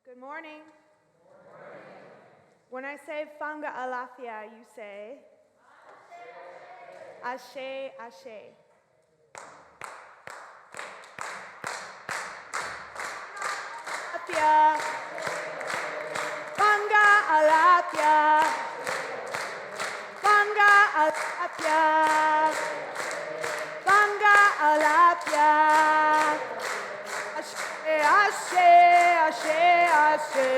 Good morning. When I say Fanga Alafia, you say Ashe, Ashe. Alafia. Fanga Alafia. Fanga Alafia. Fanga Alafia. Ashe, Ashe, Ashe,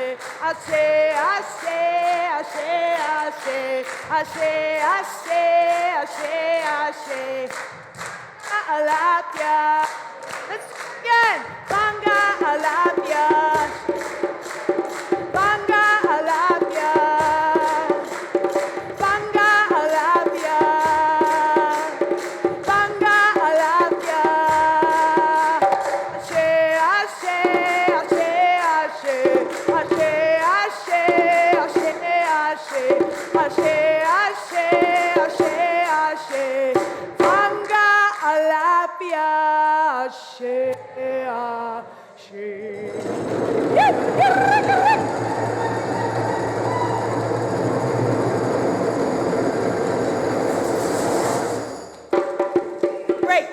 Ashe, Ashe, Ashe, Ashe, Ashe, Ashe, Alapia. Let's do it again. Banga Alapia. Banga Alapia. Banga Alapia. Banga Alapia. Ashe, Ashe, Ashe, Ashe, Ashe, Ashe, Ashe, Ashe, Ashe, Ashe, Fanga Alapia, Ashe, Ashe. Great.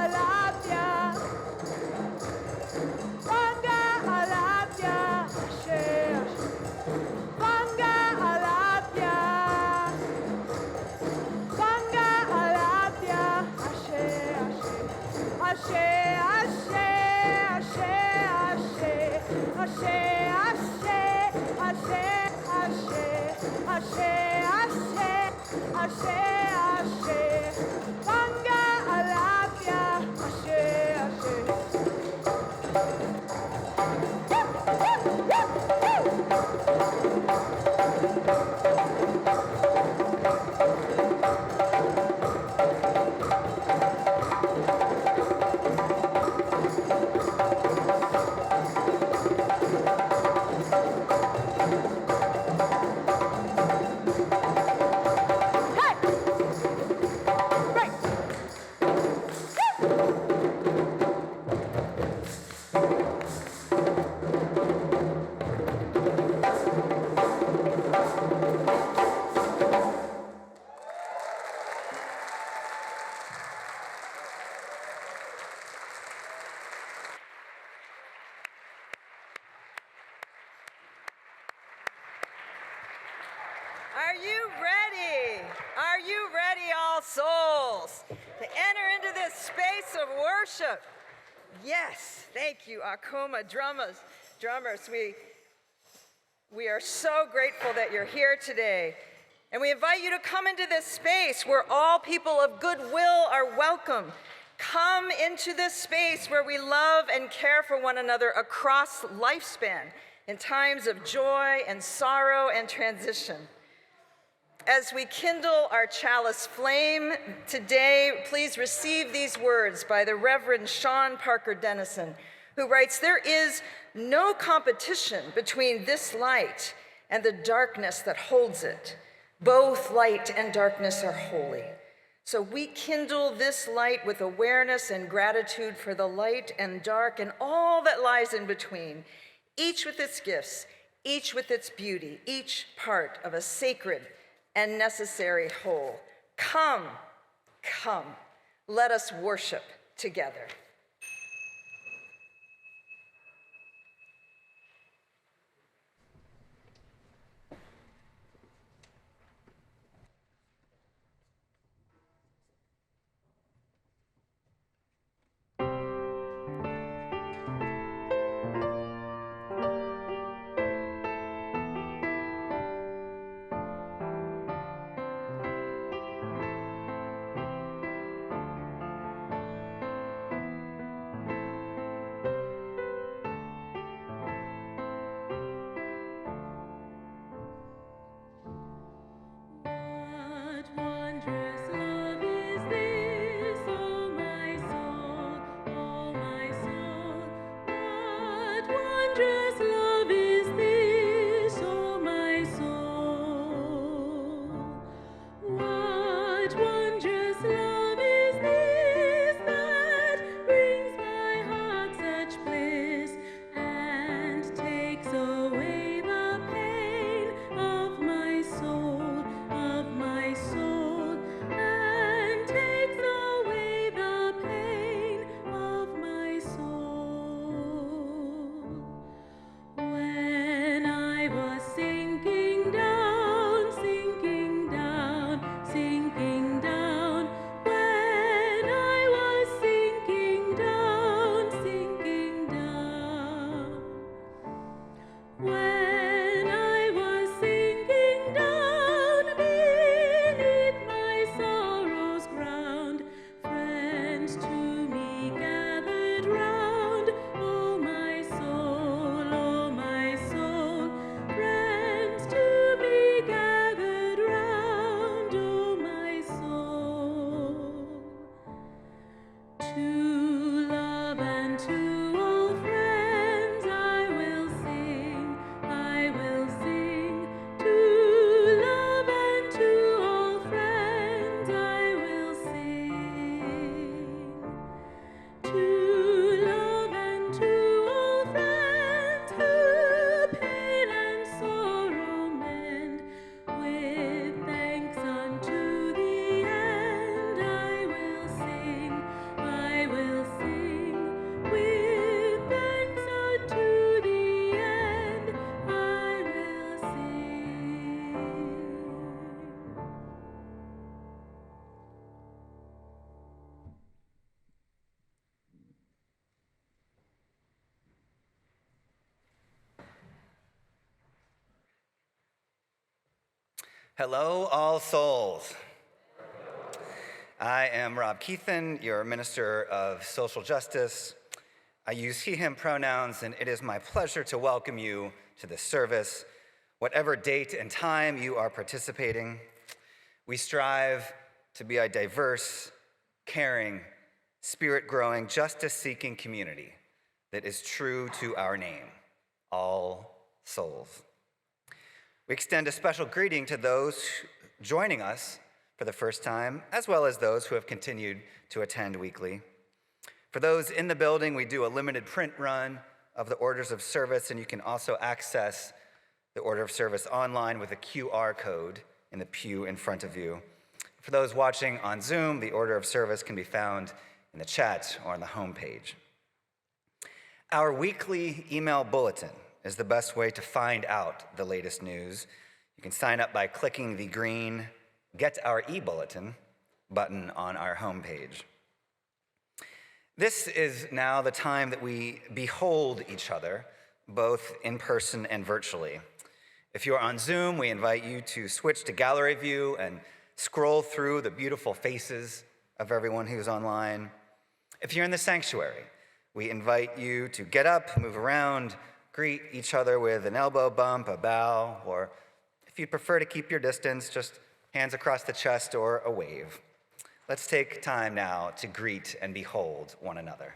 Alapia. Fanga Alapia. Ashe, Ashe. Fanga Alapia. Fanga Alapia. Ashe, Ashe. Ashe, Ashe, Ashe, Ashe. Ashe, Ashe, Ashe, Ashe. Ashe, Ashe, Ashe, Ashe. Fanga Alapia. Ashe, Ashe. Are you ready? Are you ready, all souls, to enter into this space of worship? Yes, thank you, Akuma drummers. We are so grateful that you're here today. And we invite you to come into this space where all people of goodwill are welcome. Come into this space where we love and care for one another across lifespan. in times of joy and sorrow and transition. As we kindle our chalice flame today, please receive these words by the Reverend Sean Parker Dennison, who writes, "There is no competition between this light and the darkness that holds it. Both light and darkness are holy. So we kindle this light with awareness and gratitude for the light and dark and all that lies in between, each with its gifts, each with its beauty, each part of a sacred and necessary whole. Come, come, let us worship together." Hello, all souls. I am Rob Keithan, your Minister of Social Justice. I use he, him pronouns, and it is my pleasure to welcome you to this service, whatever date and time you are participating. We strive to be a diverse, caring, spirit-growing, justice-seeking community that is true to our name, all souls. We extend a special greeting to those joining us for the first time, as well as those who have continued to attend weekly. For those in the building, we do a limited print run of the orders of service, and you can also access the order of service online with a QR code in the pew in front of you. For those watching on Zoom, the order of service can be found in the chat or on the homepage. Our weekly email bulletin is the best way to find out the latest news. You can sign up by clicking the green Get Our E-Bulletin button on our homepage. This is now the time that we behold each other, both in person and virtually. If you're on Zoom, we invite you to switch to gallery view and scroll through the beautiful faces of everyone who's online. If you're in the sanctuary, we invite you to get up, move around, greet each other with an elbow bump, a bow, or if you'd prefer to keep your distance, just hands across the chest or a wave. Let's take time now to greet and behold one another.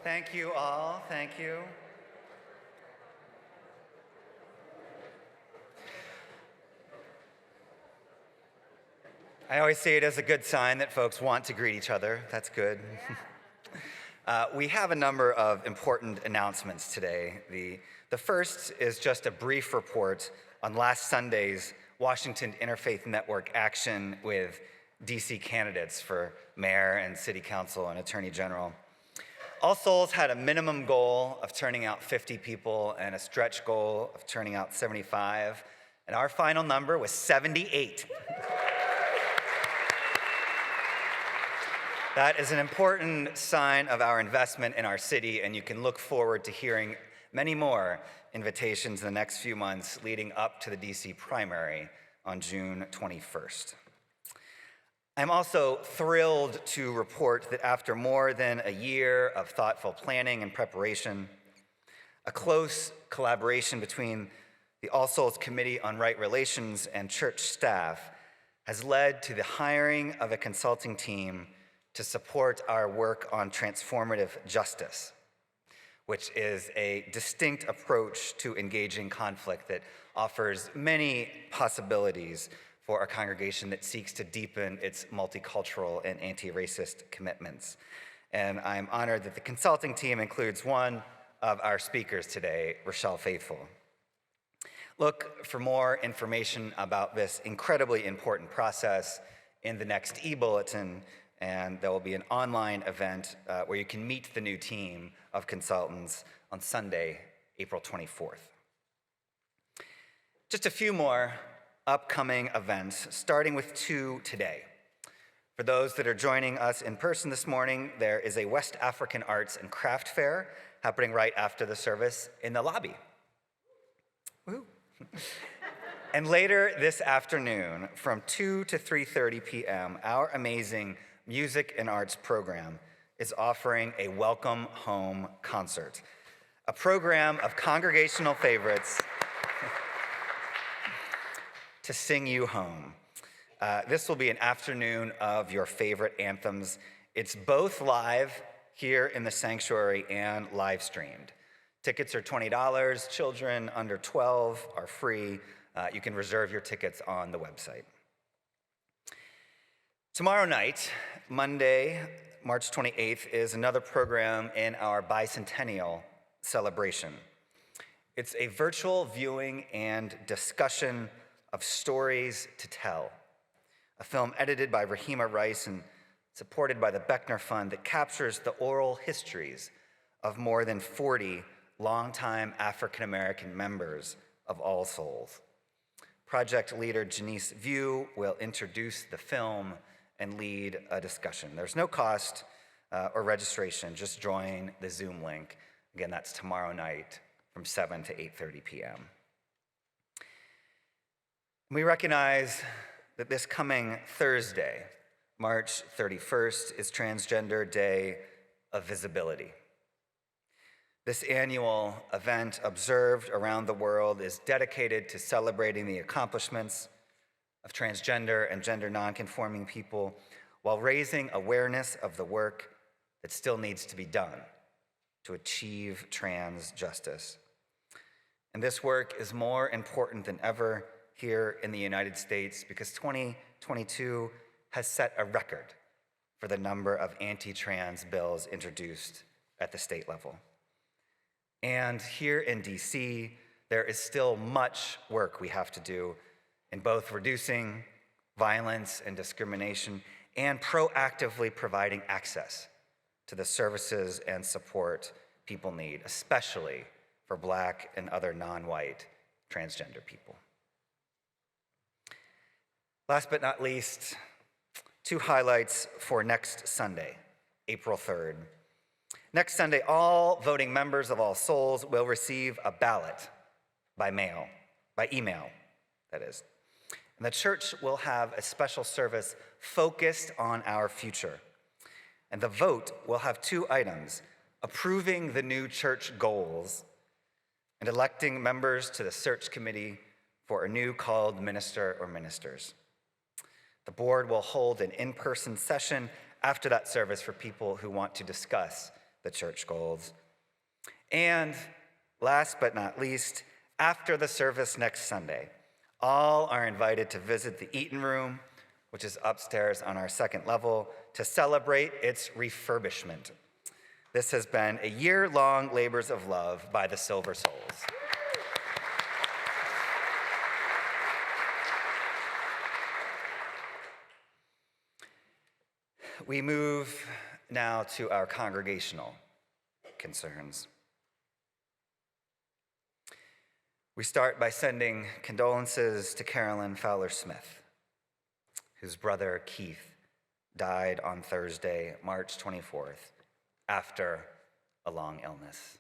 Thank you all, thank you. I always see it as a good sign that folks want to greet each other. That's good. We have a number of important announcements today. The first is just a brief report on last Sunday's Washington Interfaith Network action with DC candidates for mayor and city council and attorney general. All Souls had a minimum goal of turning out 50 people and a stretch goal of turning out 75, and our final number was 78. That is an important sign of our investment in our city, and you can look forward to hearing many more invitations in the next few months leading up to the DC primary on June 21st. I'm also thrilled to report that after more than a year of thoughtful planning and preparation, a close collaboration between the All Souls Committee on Right Relations and church staff has led to the hiring of a consulting team to support our work on transformative justice, which is a distinct approach to engaging conflict that offers many possibilities for a congregation that seeks to deepen its multicultural and anti-racist commitments. And I'm honored that the consulting team includes one of our speakers today, Rochelle Faithful. Look for more information about this incredibly important process in the next e-bulletin, and there will be an online event where you can meet the new team of consultants on Sunday, April 24th. Just a few more upcoming events, starting with two today. For those that are joining us in person this morning, there is a West African Arts and Craft Fair happening right after the service in the lobby. Woo. And later this afternoon, from 2 to 3:30 p.m., our amazing music and arts program is offering a Welcome Home concert, a program of congregational favorites to sing you home. This will be an afternoon of your favorite anthems. It's both live here in the sanctuary and live streamed. Tickets are $20. Children under 12 are free. You can reserve your tickets on the website. Tomorrow night, Monday, March 28th, is another program in our bicentennial celebration. It's a virtual viewing and discussion of Stories to Tell, a film edited by Rahima Rice and supported by the Beckner Fund that captures the oral histories of more than 40 longtime African-American members of All Souls. Project leader Janice View will introduce the film and lead a discussion. There's no cost or registration, just join the Zoom link. Again, that's tomorrow night from 7 to 8:30 p.m. We recognize that this coming Thursday, March 31st, is Transgender Day of Visibility. This annual event, observed around the world, is dedicated to celebrating the accomplishments of transgender and gender nonconforming people while raising awareness of the work that still needs to be done to achieve trans justice. And this work is more important than ever here in the United States because 2022 has set a record for the number of anti-trans bills introduced at the state level. And here in DC, there is still much work we have to do in both reducing violence and discrimination and proactively providing access to the services and support people need, especially for Black and other non-white transgender people. Last but not least, 2 highlights for next Sunday, April 3rd. Next Sunday, all voting members of All Souls will receive a ballot by email, that is. And the church will have a special service focused on our future. And the vote will have 2 items: approving the new church goals and electing members to the search committee for a new called minister or ministers. The board will hold an in-person session after that service for people who want to discuss the church goals. And last but not least, after the service next Sunday, all are invited to visit the Eaton Room, which is upstairs on our 2nd level, to celebrate its refurbishment. This has been a year-long labors of love by the Silver Souls. We move now to our congregational concerns. We start by sending condolences to Carolyn Fowler-Smith, whose brother Keith died on Thursday, March 24th, after a long illness.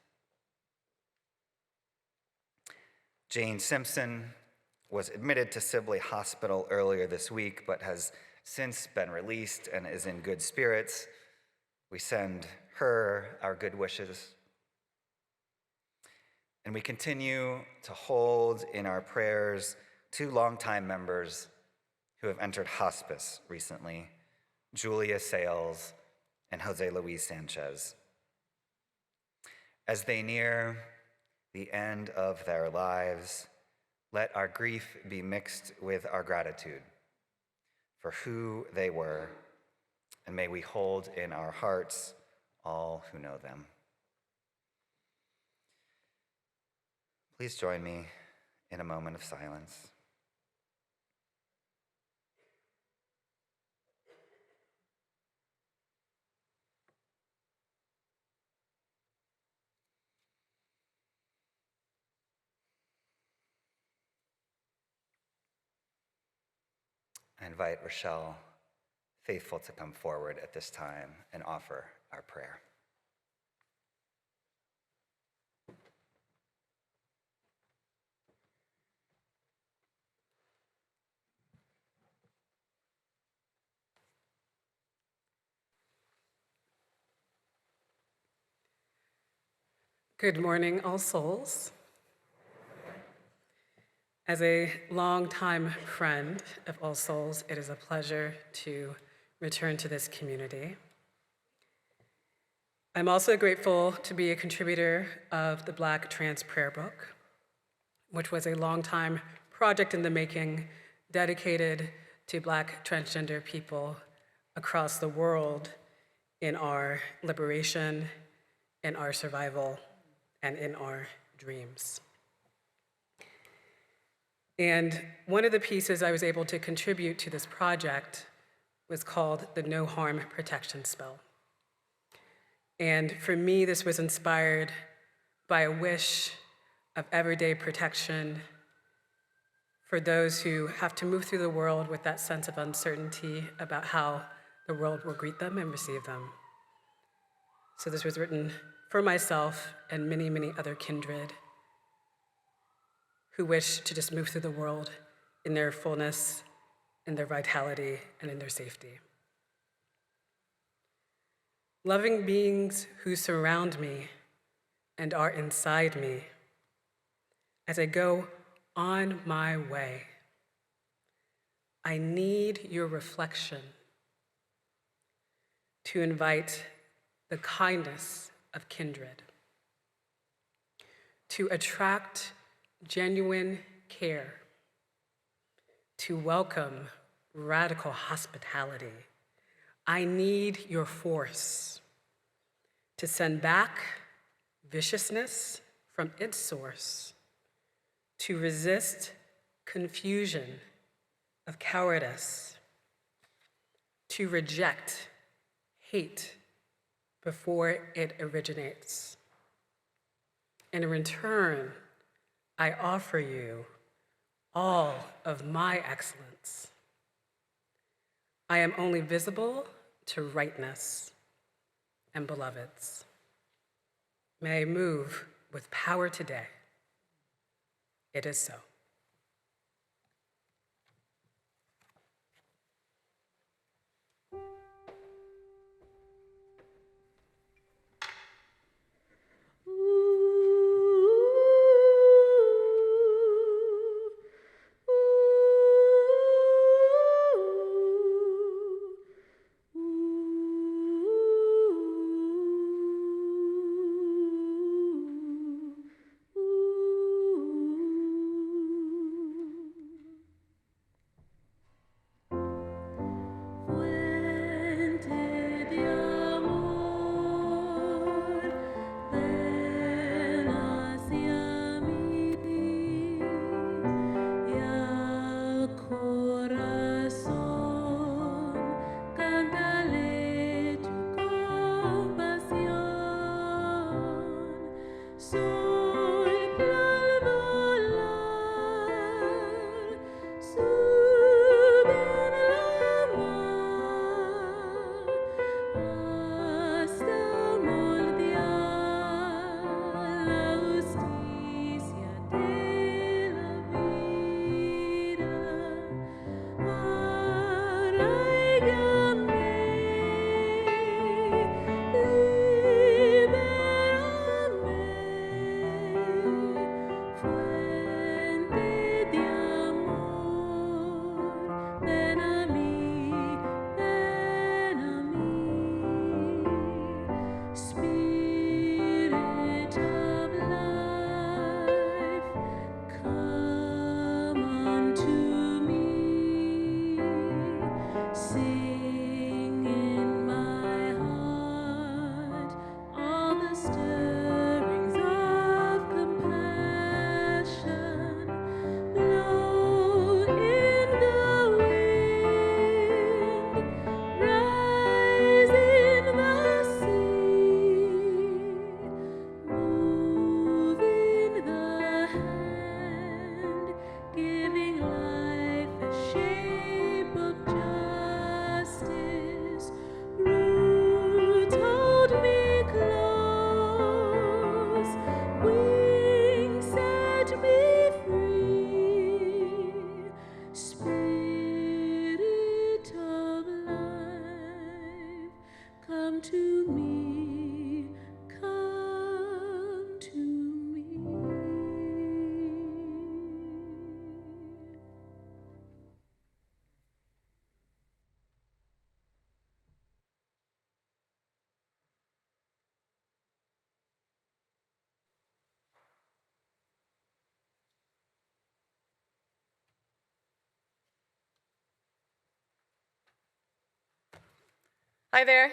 Jane Simpson was admitted to Sibley Hospital earlier this week, but has since been released and is in good spirits. We send her our good wishes. And we continue to hold in our prayers 2 longtime members who have entered hospice recently, Julia Sales and Jose Luis Sanchez. As they near the end of their lives, let our grief be mixed with our gratitude for who they were, and may we hold in our hearts all who know them. Please join me in a moment of silence. I invite Rochelle Faithful to come forward at this time and offer our prayer. Good morning, All Souls. As a longtime friend of All Souls, it is a pleasure to return to this community. I'm also grateful to be a contributor of the Black Trans Prayer Book, which was a long-time project in the making dedicated to Black transgender people across the world in our liberation, in our survival, and in our dreams. And one of the pieces I was able to contribute to this project was called the No Harm Protection Spell. And for me, this was inspired by a wish of everyday protection for those who have to move through the world with that sense of uncertainty about how the world will greet them and receive them. So this was written for myself and many, many other kindred who wish to just move through the world in their fullness, in their vitality, and in their safety. Loving beings who surround me and are inside me as I go on my way, I need your reflection to invite the kindness of kindred, to attract genuine care, to welcome radical hospitality. I need your force to send back viciousness from its source, to resist confusion of cowardice, to reject hate before it originates. And in return, I offer you all of my excellence. I am only visible to rightness and beloveds. May I move with power today. It is so. Hi there.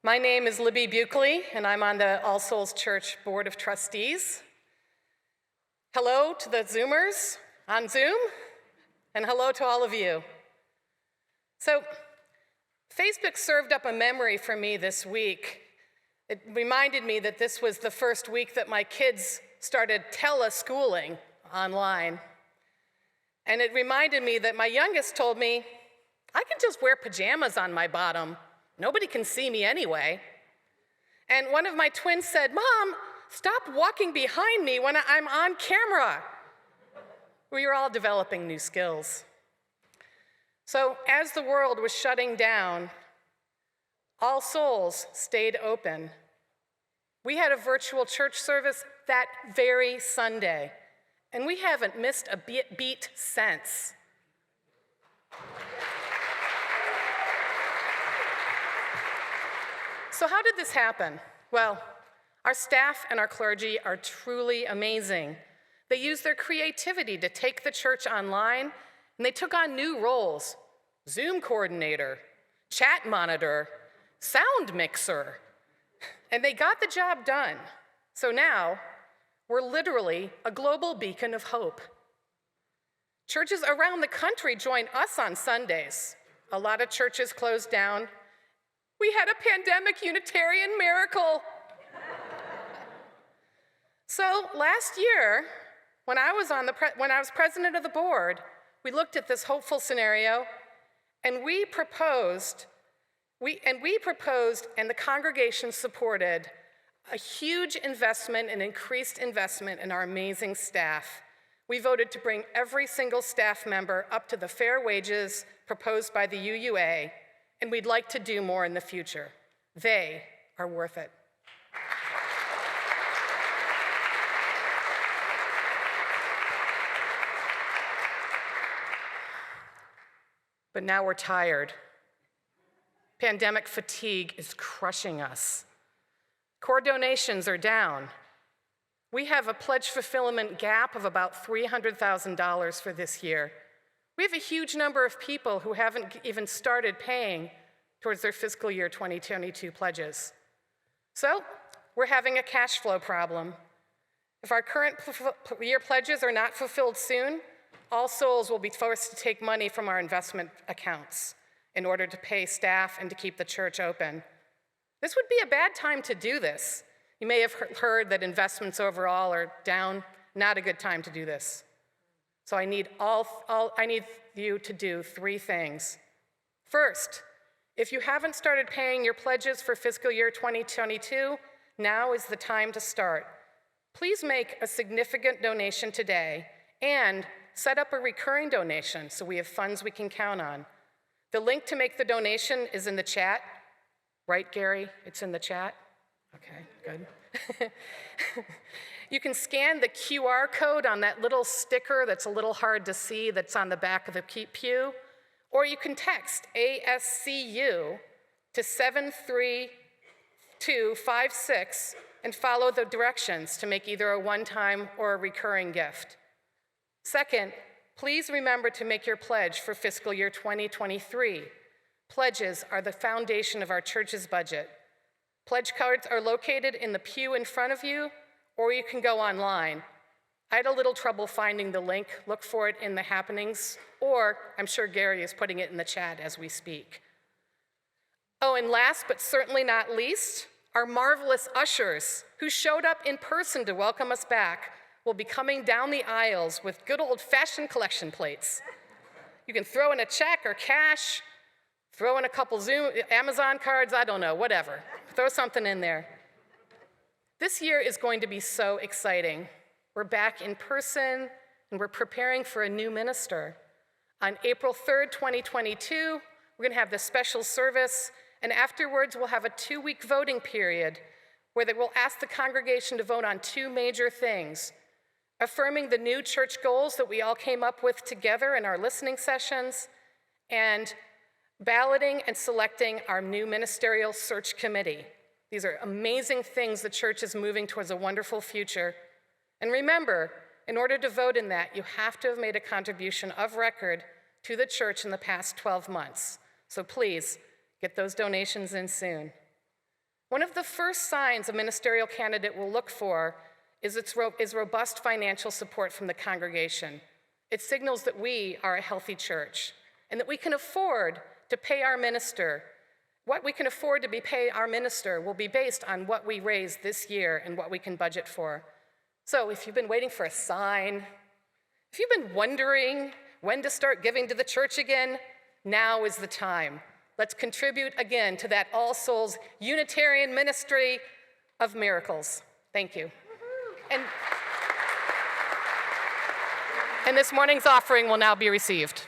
My name is Libby Buckley, and I'm on the All Souls Church Board of Trustees. Hello to the Zoomers on Zoom, and hello to all of you. So, Facebook served up a memory for me this week. It reminded me that this was the first week that my kids started teleschooling online. And it reminded me that my youngest told me, I can just wear pajamas on my bottom. Nobody can see me anyway. And one of my twins said, Mom, stop walking behind me when I'm on camera. We were all developing new skills. So as the world was shutting down, All Souls stayed open. We had a virtual church service that very Sunday, and we haven't missed a beat since. So how did this happen? Well, our staff and our clergy are truly amazing. They used their creativity to take the church online, and they took on new roles: Zoom coordinator, chat monitor, sound mixer, and they got the job done. So now, we're literally a global beacon of hope. Churches around the country join us on Sundays. A lot of churches closed down. We had a pandemic Unitarian miracle. So last year, when I was president of the board, we looked at this hopeful scenario, and we proposed, and the congregation supported a huge investment and increased investment in our amazing staff. We voted to bring every single staff member up to the fair wages proposed by the UUA, and we'd like to do more in the future. They are worth it. But now we're tired. Pandemic fatigue is crushing us. Core donations are down. We have a pledge fulfillment gap of about $300,000 for this year. We have a huge number of people who haven't even started paying towards their fiscal year 2022 pledges. So, we're having a cash flow problem. If our current year pledges are not fulfilled soon, All Souls will be forced to take money from our investment accounts in order to pay staff and to keep the church open. This would be a bad time to do this. You may have heard that investments overall are down. Not a good time to do this. So I need you to do three things. First, if you haven't started paying your pledges for fiscal year 2022, now is the time to start. Please make a significant donation today and set up a recurring donation so we have funds we can count on. The link to make the donation is in the chat. Right, Gary? It's in the chat? Okay, good. You can scan the QR code on that little sticker that's a little hard to see that's on the back of the pew, or you can text ASCU to 73256 and follow the directions to make either a one-time or a recurring gift. Second, please remember to make your pledge for fiscal year 2023. Pledges are the foundation of our church's budget. Pledge cards are located in the pew in front of you, or you can go online. I had a little trouble finding the link. Look for it in the happenings, or I'm sure Gary is putting it in the chat as we speak. Oh, and last but certainly not least, our marvelous ushers who showed up in person to welcome us back will be coming down the aisles with good old-fashioned collection plates. You can throw in a check or cash, throw in a couple Amazon cards, I don't know, whatever. Throw something in there. This year is going to be so exciting. We're back in person, and we're preparing for a new minister. On April 3rd, 2022, we're gonna have this special service, and afterwards we'll have a 2-week voting period where they will ask the congregation to vote on 2 major things: affirming the new church goals that we all came up with together in our listening sessions, and balloting and selecting our new ministerial search committee. These are amazing things. The church is moving towards a wonderful future. And remember, in order to vote in that, you have to have made a contribution of record to the church in the past 12 months. So please, get those donations in soon. One of the first signs a ministerial candidate will look for is robust financial support from the congregation. It signals that we are a healthy church and that we can afford to pay our minister. What we can afford to pay our minister will be based on what we raise this year and what we can budget for. So if you've been waiting for a sign, if you've been wondering when to start giving to the church again, now is the time. Let's contribute again to that All Souls Unitarian ministry of miracles. Thank you. And this morning's offering will now be received.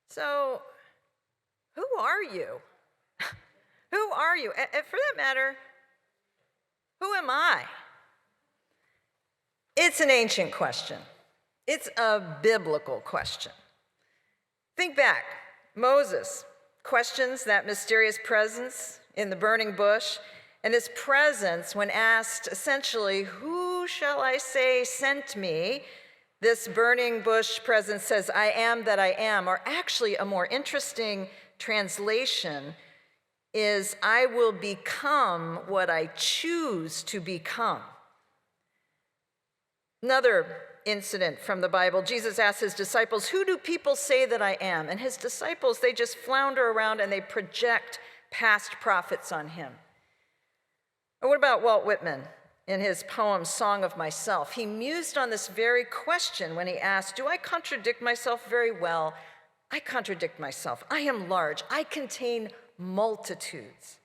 So, who are you? Who are you? And for that matter, who am I? It's an ancient question. It's a biblical question. Think back. Moses questions that mysterious presence in the burning bush, and his presence, when asked essentially, "Who shall I say sent me?" This burning bush presence says, "I am that I am," or actually a more interesting translation is, "I will become what I choose to become." Another incident from the Bible. Jesus asked his disciples, "Who do people say that I am?" And his disciples, they just flounder around and they project past prophets on him. Or what about Walt Whitman in his poem, Song of Myself? He mused on this very question when he asked, "Do I contradict myself very well? I contradict myself. I am large. I contain multitudes."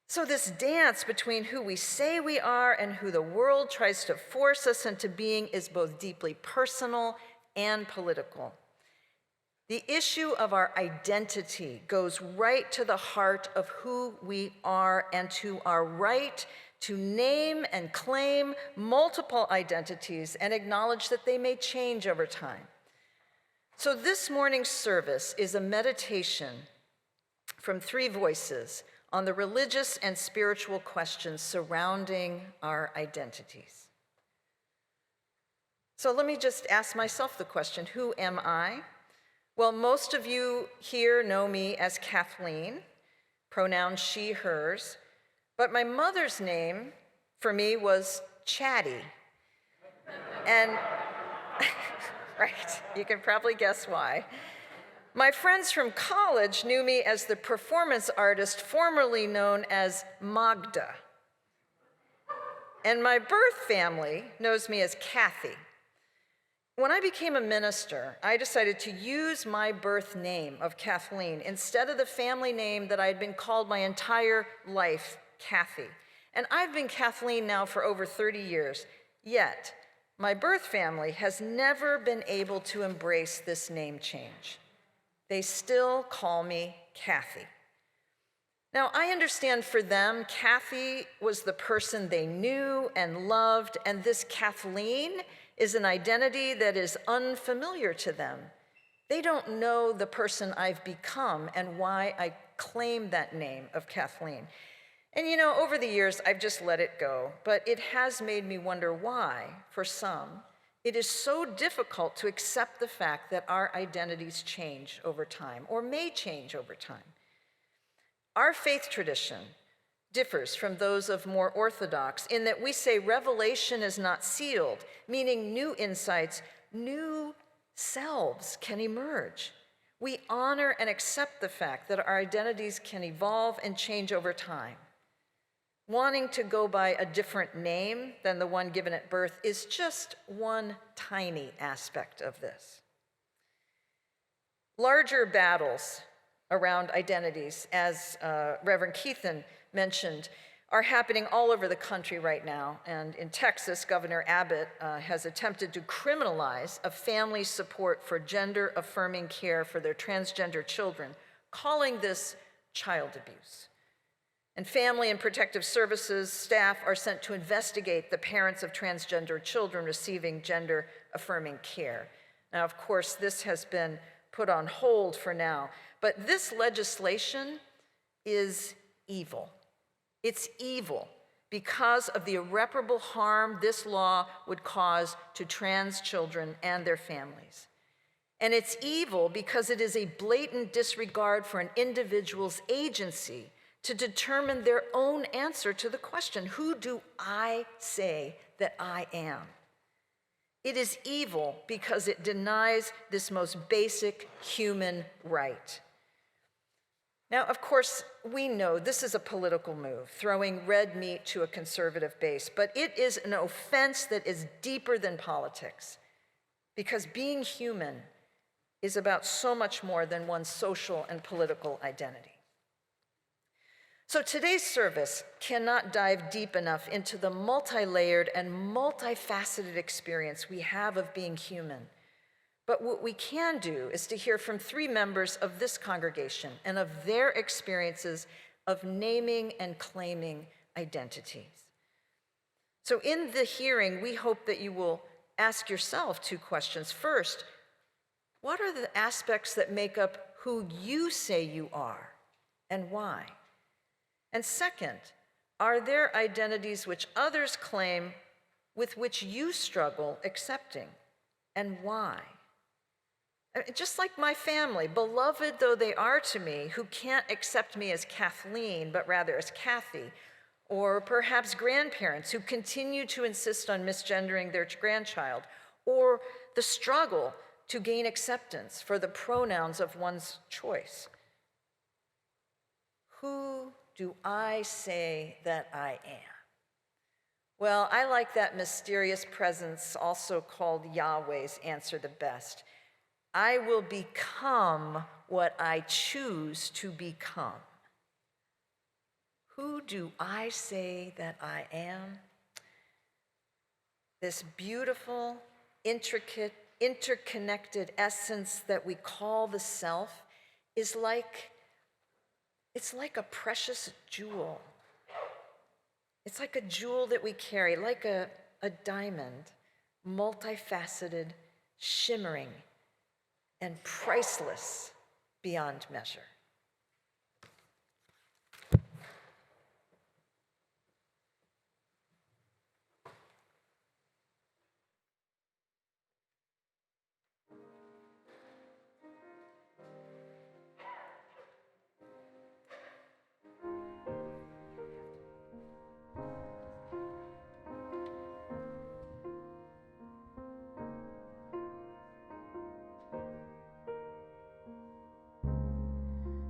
So this dance between who we say we are and who the world tries to force us into being is both deeply personal and political. The issue of our identity goes right to the heart of who we are and to our right to name and claim multiple identities and acknowledge that they may change over time. So this morning's service is a meditation from three voices on the religious and spiritual questions surrounding our identities. So let me just ask myself the question, who am I? Well, most of you here know me as Kathleen, pronouns she, hers, but my mother's name for me was Chatty. And, right, you can probably guess why. My friends from college knew me as the performance artist formerly known as Magda. And my birth family knows me as Kathy. When I became a minister, I decided to use my birth name of Kathleen instead of the family name that I had been called my entire life, Kathy. And I've been Kathleen now for over 30 years, yet my birth family has never been able to embrace this name change. They still call me Kathy. Now, I understand for them, Kathy was the person they knew and loved, and this Kathleen is an identity that is unfamiliar to them. They don't know the person I've become and why I claim that name of Kathleen. And you know, over the years, I've just let it go, but it has made me wonder why, for some, it is so difficult to accept the fact that our identities change over time, or may change over time. Our faith tradition differs from those of more orthodox in that we say revelation is not sealed, meaning new insights, new selves can emerge. We honor and accept the fact that our identities can evolve and change over time. Wanting to go by a different name than the one given at birth is just one tiny aspect of this. Larger battles around identities, as Reverend Keithan mentioned, are happening all over the country right now. And in Texas, Governor Abbott has attempted to criminalize a family's support for gender-affirming care for their transgender children, calling this child abuse. And Family and Protective Services staff are sent to investigate the parents of transgender children receiving gender-affirming care. Now, of course, this has been put on hold for now, but this legislation is evil. It's evil because of the irreparable harm this law would cause to trans children and their families. And it's evil because it is a blatant disregard for an individual's agency to determine their own answer to the question, who do I say that I am? It is evil because it denies this most basic human right. Now, of course, we know this is a political move, throwing red meat to a conservative base, but it is an offense that is deeper than politics, because being human is about so much more than one's social and political identity. So today's service cannot dive deep enough into the multi-layered and multifaceted experience we have of being human. But what we can do is to hear from three members of this congregation and of their experiences of naming and claiming identities. So in the hearing, we hope that you will ask yourself two questions. First, what are the aspects that make up who you say you are and why? And second, are there identities which others claim with which you struggle accepting, and why? Just like my family, beloved though they are to me, who can't accept me as Kathleen, but rather as Kathy, or perhaps grandparents who continue to insist on misgendering their grandchild, or the struggle to gain acceptance for the pronouns of one's choice. Who do I say that I am? Well, I like that mysterious presence, also called Yahweh's answer the best. I will become what I choose to become. Who do I say that I am? This beautiful, intricate, interconnected essence that we call the self is it's like a precious jewel. It's like a jewel that we carry, like a diamond, multifaceted, shimmering, and priceless beyond measure.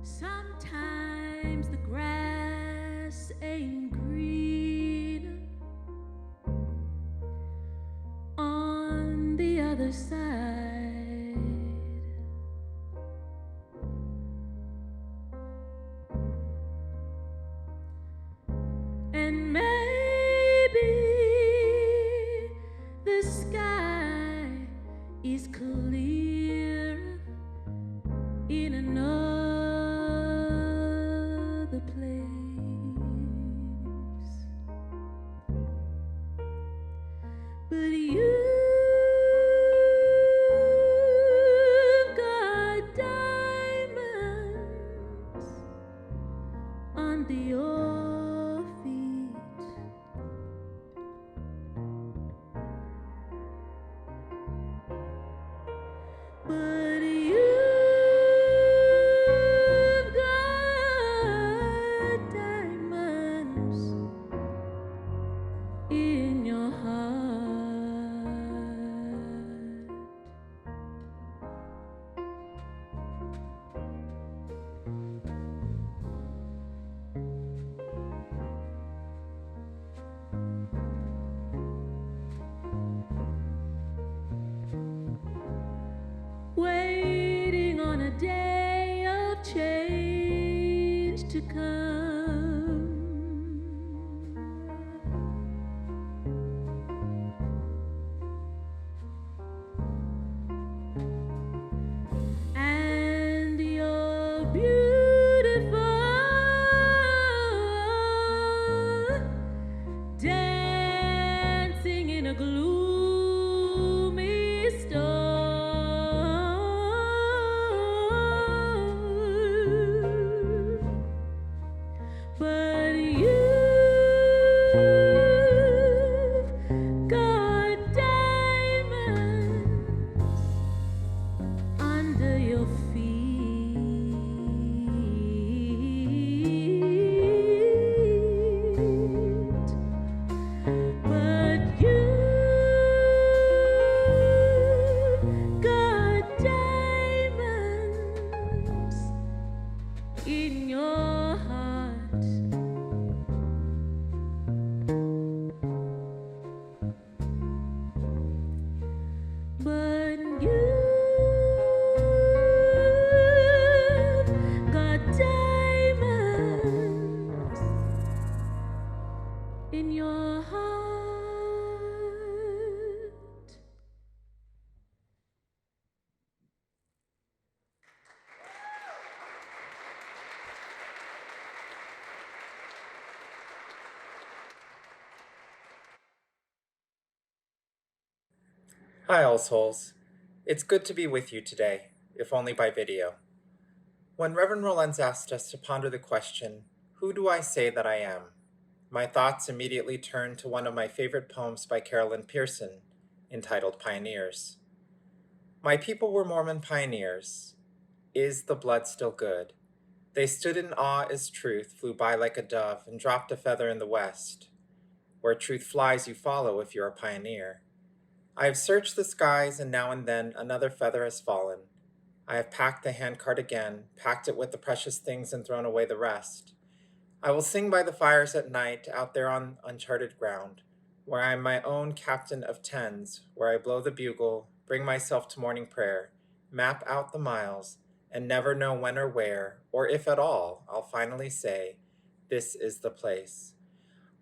Sometimes the grass ain't green on the other side. And maybe the sky is clear in another place, but you've got diamonds under your feet. But you've got diamonds in your heart. Waiting on a day of change to come. And you're beautiful, dancing in a gloomy storm. But you've got diamonds under your feet. But you've got diamonds in your heart. But you've got diamonds in your heart. Hi, All Souls. It's good to be with you today, if only by video. When Reverend Rollins asked us to ponder the question, who do I say that I am? My thoughts immediately turned to one of my favorite poems by Carolyn Pearson, entitled Pioneers. My people were Mormon pioneers. Is the blood still good? They stood in awe as truth flew by like a dove and dropped a feather in the west. Where truth flies, you follow if you're a pioneer. I have searched the skies, and now and then another feather has fallen. I have packed the handcart again, packed it with the precious things and thrown away the rest. I will sing by the fires at night, out there on uncharted ground, where I am my own captain of tens, where I blow the bugle, bring myself to morning prayer, map out the miles, and never know when or where, or if at all, I'll finally say, this is the place.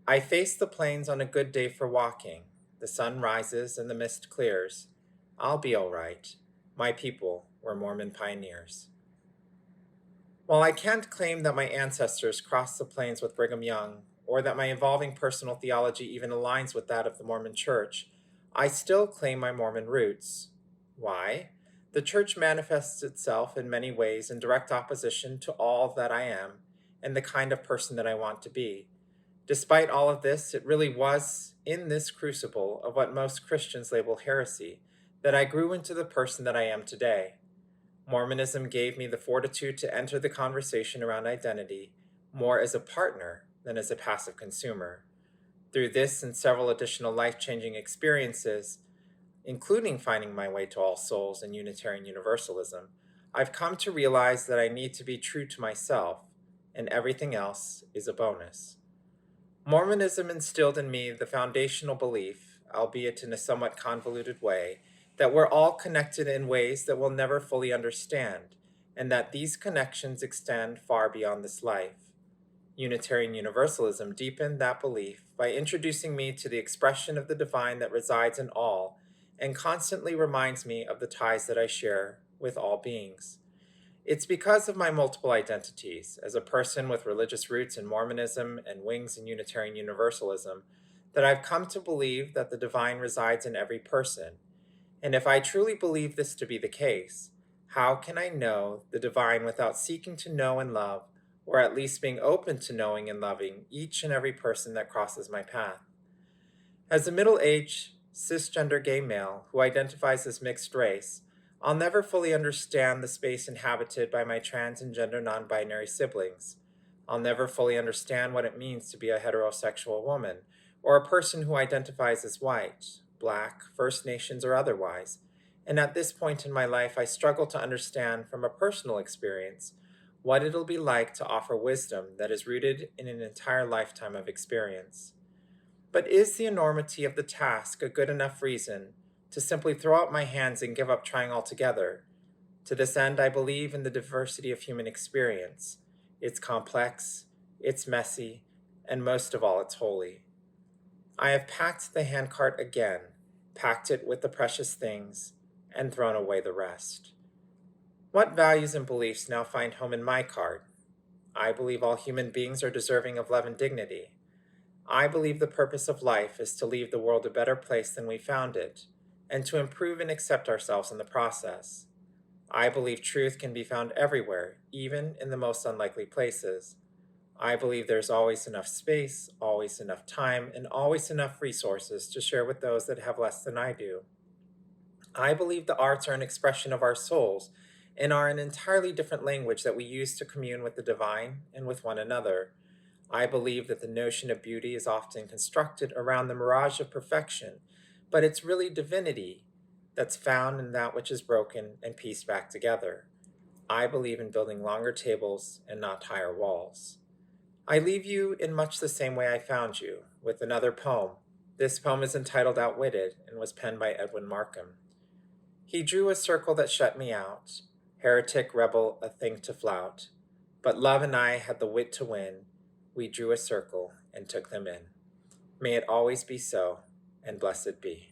I face the plains on a good day for walking. The sun rises and the mist clears. I'll be all right. My people were Mormon pioneers. While I can't claim that my ancestors crossed the plains with Brigham Young, or that my evolving personal theology even aligns with that of the Mormon Church, I still claim my Mormon roots. Why? The Church manifests itself in many ways in direct opposition to all that I am and the kind of person that I want to be. Despite all of this, it really was in this crucible of what most Christians label heresy that I grew into the person that I am today. Mormonism gave me the fortitude to enter the conversation around identity more as a partner than as a passive consumer. Through this and several additional life-changing experiences, including finding my way to All Souls and Unitarian Universalism, I've come to realize that I need to be true to myself, and everything else is a bonus. Mormonism instilled in me the foundational belief, albeit in a somewhat convoluted way, that we're all connected in ways that we'll never fully understand, and that these connections extend far beyond this life. Unitarian Universalism deepened that belief by introducing me to the expression of the divine that resides in all and constantly reminds me of the ties that I share with all beings. It's because of my multiple identities, as a person with religious roots in Mormonism and wings in Unitarian Universalism, that I've come to believe that the divine resides in every person. And if I truly believe this to be the case, how can I know the divine without seeking to know and love, or at least being open to knowing and loving each and every person that crosses my path? As a middle-aged, cisgender gay male who identifies as mixed race, I'll never fully understand the space inhabited by my trans and gender non-binary siblings. I'll never fully understand what it means to be a heterosexual woman, or a person who identifies as white, Black, First Nations, or otherwise. And at this point in my life, I struggle to understand from a personal experience what it'll be like to offer wisdom that is rooted in an entire lifetime of experience. But is the enormity of the task a good enough reason to simply throw up my hands and give up trying altogether? To this end, I believe in the diversity of human experience. It's complex, it's messy, and most of all, it's holy. I have packed the handcart again, packed it with the precious things, and thrown away the rest. What values and beliefs now find home in my cart? I believe all human beings are deserving of love and dignity. I believe the purpose of life is to leave the world a better place than we found it, and to improve and accept ourselves in the process. I believe truth can be found everywhere, even in the most unlikely places. I believe there's always enough space, always enough time, and always enough resources to share with those that have less than I do. I believe the arts are an expression of our souls and are an entirely different language that we use to commune with the divine and with one another. I believe that the notion of beauty is often constructed around the mirage of perfection, but it's really divinity that's found in that which is broken and pieced back together. I believe in building longer tables and not higher walls. I leave you in much the same way I found you, with another poem. This poem is entitled Outwitted and was penned by Edwin Markham. He drew a circle that shut me out, heretic, rebel, a thing to flout. But love and I had the wit to win. We drew a circle and took them in. May it always be so, and blessed be.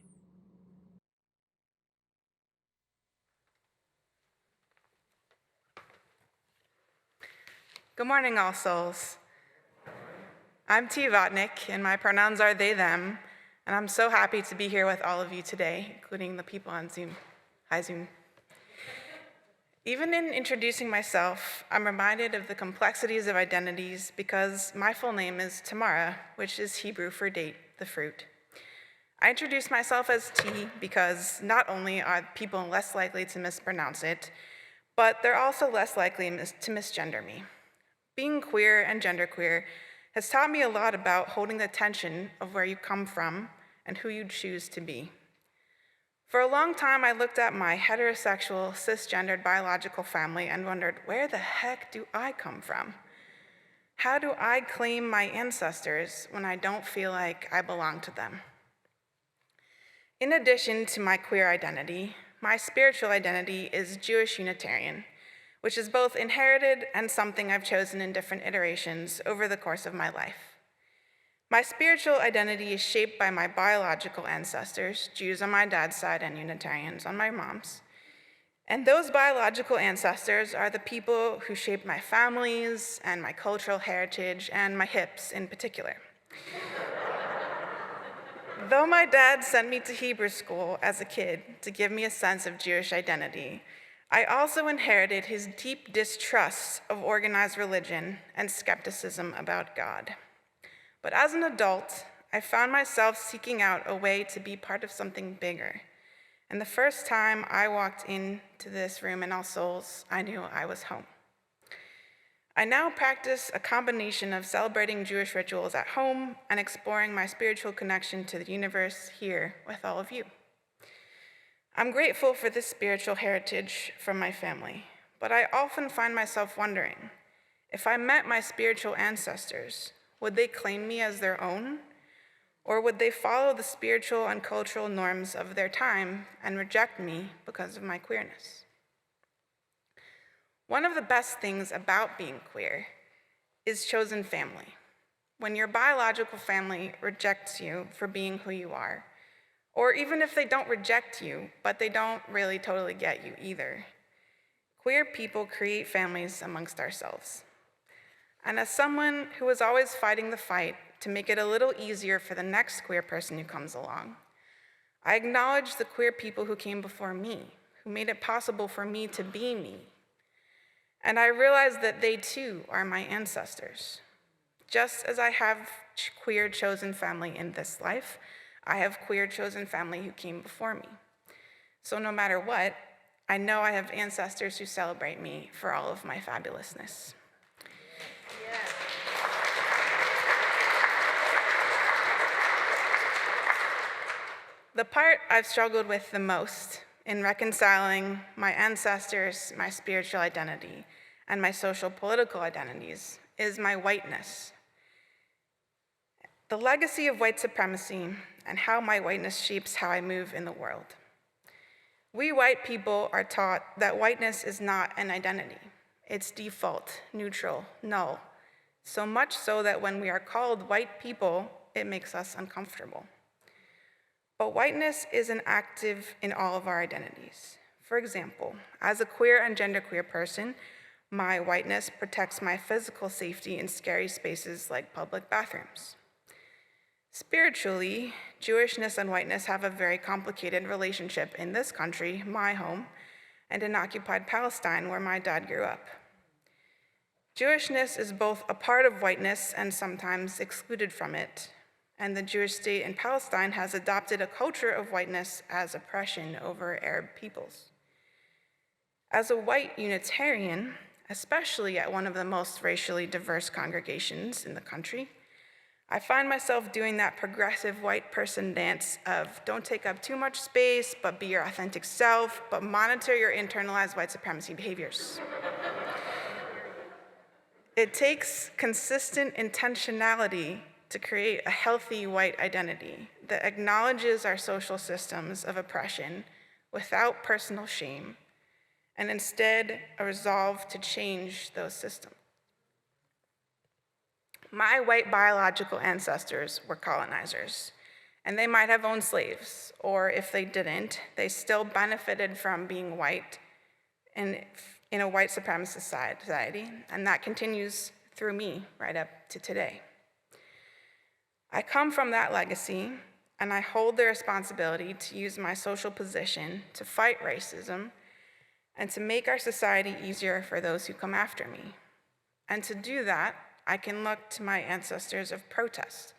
Good morning, All Souls. I'm T. Vodnik, and my pronouns are they, them, and I'm so happy to be here with all of you today, including the people on Zoom. Hi, Zoom. Even in introducing myself, I'm reminded of the complexities of identities because my full name is Tamara, which is Hebrew for date, the fruit. I introduce myself as T because not only are people less likely to mispronounce it, but they're also less likely to misgender me. being queer and genderqueer has taught me a lot about holding the tension of where you come from and who you choose to be. For a long time, I looked at my heterosexual, cisgendered biological family and wondered, where the heck do I come from? How do I claim my ancestors when I don't feel like I belong to them? In addition to my queer identity, my spiritual identity is Jewish Unitarian, which is both inherited and something I've chosen in different iterations over the course of my life. My spiritual identity is shaped by my biological ancestors, Jews on my dad's side and Unitarians on my mom's. And those biological ancestors are the people who shaped my families and my cultural heritage and my hips in particular. Though my dad sent me to Hebrew school as a kid to give me a sense of Jewish identity, I also inherited his deep distrust of organized religion and skepticism about God. But as an adult, I found myself seeking out a way to be part of something bigger. And the first time I walked into this room in All Souls, I knew I was home. I now practice a combination of celebrating Jewish rituals at home and exploring my spiritual connection to the universe here with all of you. I'm grateful for this spiritual heritage from my family, but I often find myself wondering, if I met my spiritual ancestors, would they claim me as their own? Or would they follow the spiritual and cultural norms of their time and reject me because of my queerness? One of the best things about being queer is chosen family. When your biological family rejects you for being who you are, or even if they don't reject you, but they don't really totally get you either, queer people create families amongst ourselves. And as someone who was always fighting the fight to make it a little easier for the next queer person who comes along, I acknowledge the queer people who came before me, who made it possible for me to be me. And I realize that they too are my ancestors. Just as I have queer chosen family in this life, I have queer chosen family who came before me. So no matter what, I know I have ancestors who celebrate me for all of my fabulousness. The part I've struggled with the most in reconciling my ancestors, my spiritual identity, and my social political identities is my whiteness. The legacy of white supremacy and how my whiteness shapes how I move in the world. We white people are taught that whiteness is not an identity. It's default, neutral, null. So much so that when we are called white people, it makes us uncomfortable. But whiteness isn't active in all of our identities. For example, as a queer and genderqueer person, my whiteness protects my physical safety in scary spaces like public bathrooms. Spiritually, Jewishness and whiteness have a very complicated relationship in this country, my home, and in occupied Palestine, where my dad grew up. Jewishness is both a part of whiteness and sometimes excluded from it, and the Jewish state in Palestine has adopted a culture of whiteness as oppression over Arab peoples. As a white Unitarian, especially at one of the most racially diverse congregations in the country, I find myself doing that progressive white person dance of don't take up too much space, but be your authentic self, but monitor your internalized white supremacy behaviors. It takes consistent intentionality to create a healthy white identity that acknowledges our social systems of oppression without personal shame, and instead a resolve to change those systems. My white biological ancestors were colonizers, and they might have owned slaves, or if they didn't, they still benefited from being white in a white supremacist society, and that continues through me right up to today. I come from that legacy, and I hold the responsibility to use my social position to fight racism and to make our society easier for those who come after me. And to do that, I can look to my ancestors of protest,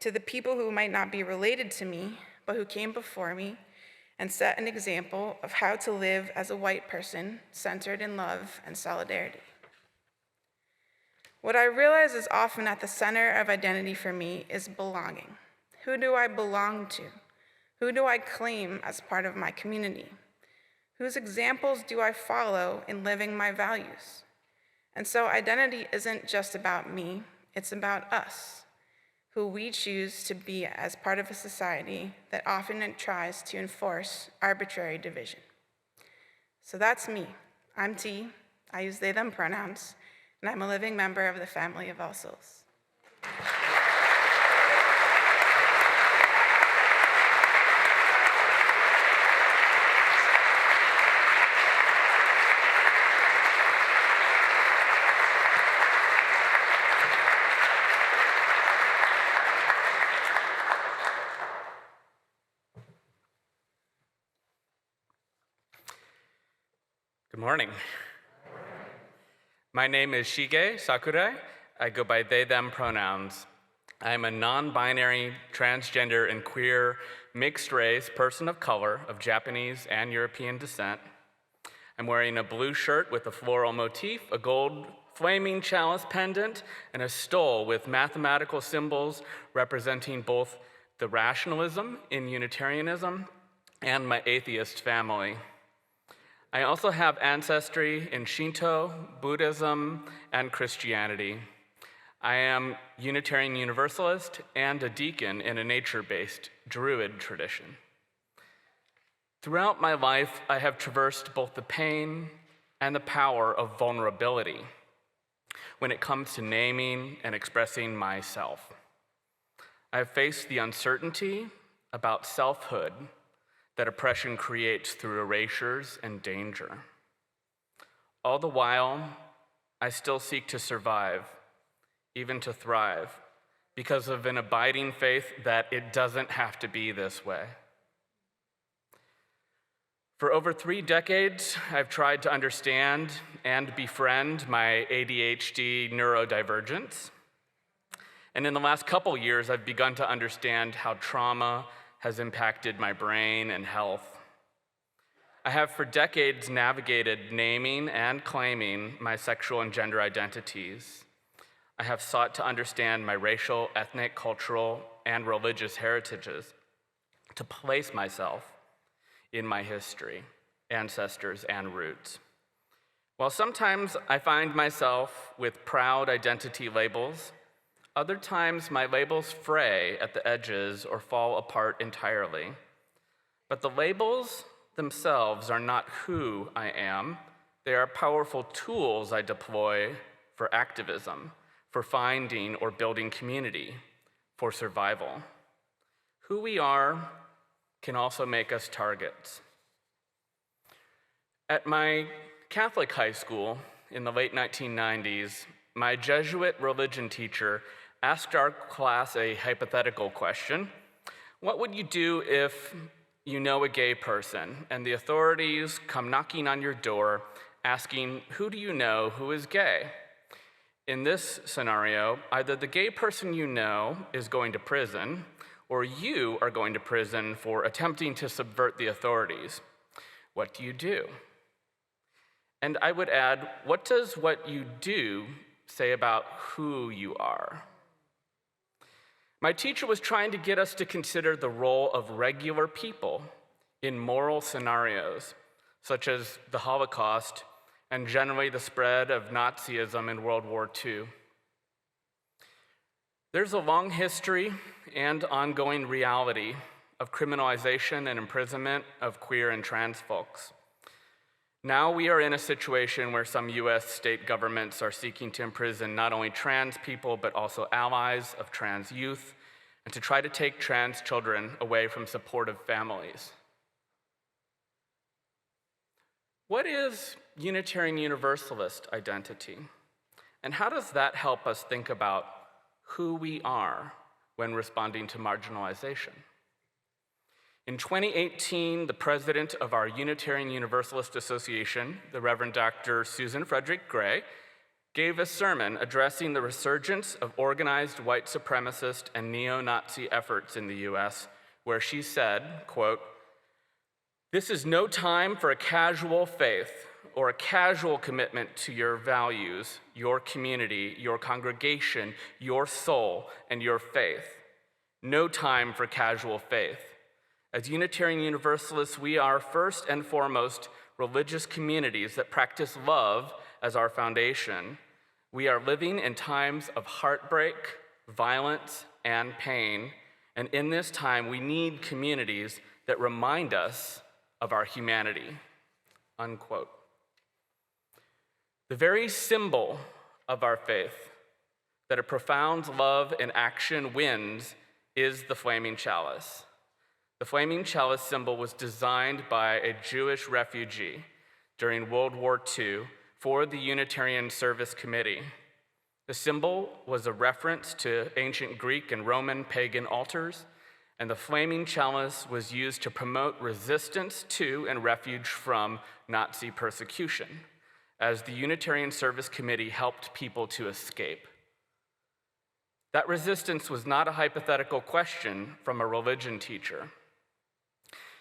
to the people who might not be related to me, but who came before me and set an example of how to live as a white person centered in love and solidarity. What I realize is often at the center of identity for me is belonging. Who do I belong to? Who do I claim as part of my community? Whose examples do I follow in living my values? And so identity isn't just about me, it's about us, who we choose to be as part of a society that often tries to enforce arbitrary division. So that's me. I'm T, I use they, them pronouns, and I'm a living member of the family of All Souls. Good morning. My name is Shige Sakurai. I go by they, them pronouns. I'm a non-binary, transgender, and queer mixed-race person of color of Japanese and European descent. I'm wearing a blue shirt with a floral motif, a gold flaming chalice pendant, and a stole with mathematical symbols representing both the rationalism in Unitarianism and my atheist family. I also have ancestry in Shinto, Buddhism, and Christianity. I am Unitarian Universalist and a deacon in a nature-based Druid tradition. Throughout my life, I have traversed both the pain and the power of vulnerability when it comes to naming and expressing myself. I have faced the uncertainty about selfhood that oppression creates through erasures and danger. All the while, I still seek to survive, even to thrive, because of an abiding faith that it doesn't have to be this way. For over 3 decades, I've tried to understand and befriend my ADHD neurodivergence. And in the last couple years, I've begun to understand how trauma has impacted my brain and health. I have for decades navigated naming and claiming my sexual and gender identities. I have sought to understand my racial, ethnic, cultural, and religious heritages, to place myself in my history, ancestors, and roots. While sometimes I find myself with proud identity labels, other times my labels fray at the edges or fall apart entirely. But the labels themselves are not who I am. They are powerful tools I deploy for activism, for finding or building community, for survival. Who we are can also make us targets. At my Catholic high school in the late 1990s, my Jesuit religion teacher asked our class a hypothetical question. What would you do if you know a gay person and the authorities come knocking on your door asking, who do you know who is gay? In this scenario, either the gay person you know is going to prison or you are going to prison for attempting to subvert the authorities. What do you do? And I would add, what does what you do say about who you are? My teacher was trying to get us to consider the role of regular people in moral scenarios, such as the Holocaust and generally the spread of Nazism in World War II. There's a long history and ongoing reality of criminalization and imprisonment of queer and trans folks. Now we are in a situation where some US state governments are seeking to imprison not only trans people, but also allies of trans youth, and to try to take trans children away from supportive families. What is Unitarian Universalist identity? And how does that help us think about who we are when responding to marginalization? In 2018, the president of our Unitarian Universalist Association, the Reverend Dr. Susan Frederick Gray, gave a sermon addressing the resurgence of organized white supremacist and neo-Nazi efforts in the US, where she said, quote, "This is no time for a casual faith or a casual commitment to your values, your community, your congregation, your soul, and your faith. No time for casual faith. As Unitarian Universalists, we are first and foremost religious communities that practice love as our foundation. We are living in times of heartbreak, violence, and pain, and in this time, we need communities that remind us of our humanity, unquote. The very symbol of our faith, that a profound love in action wins, is the flaming chalice. The flaming chalice symbol was designed by a Jewish refugee during World War II for the Unitarian Service Committee. The symbol was a reference to ancient Greek and Roman pagan altars, and the flaming chalice was used to promote resistance to and refuge from Nazi persecution, as the Unitarian Service Committee helped people to escape. That resistance was not a hypothetical question from a religion teacher.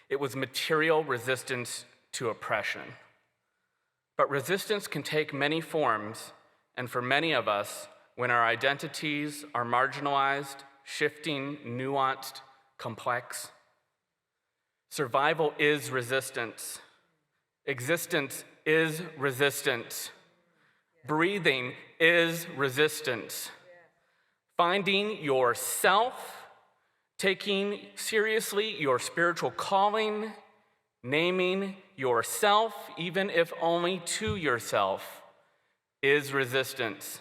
It was material resistance to oppression. But resistance can take many forms, and for many of us, when our identities are marginalized, shifting, nuanced, complex, survival is resistance. Existence is resistance. Breathing is resistance. Finding yourself, taking seriously your spiritual calling, naming yourself, even if only to yourself, is resistance.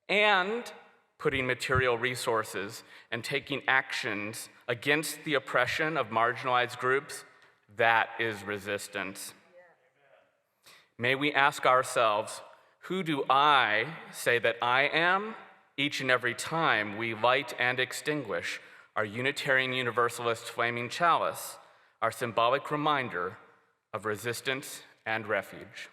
And putting material resources and taking actions against the oppression of marginalized groups, that is resistance. May we ask ourselves, who do I say that I am each and every time we light and extinguish our Unitarian Universalist flaming chalice, our symbolic reminder of resistance and refuge.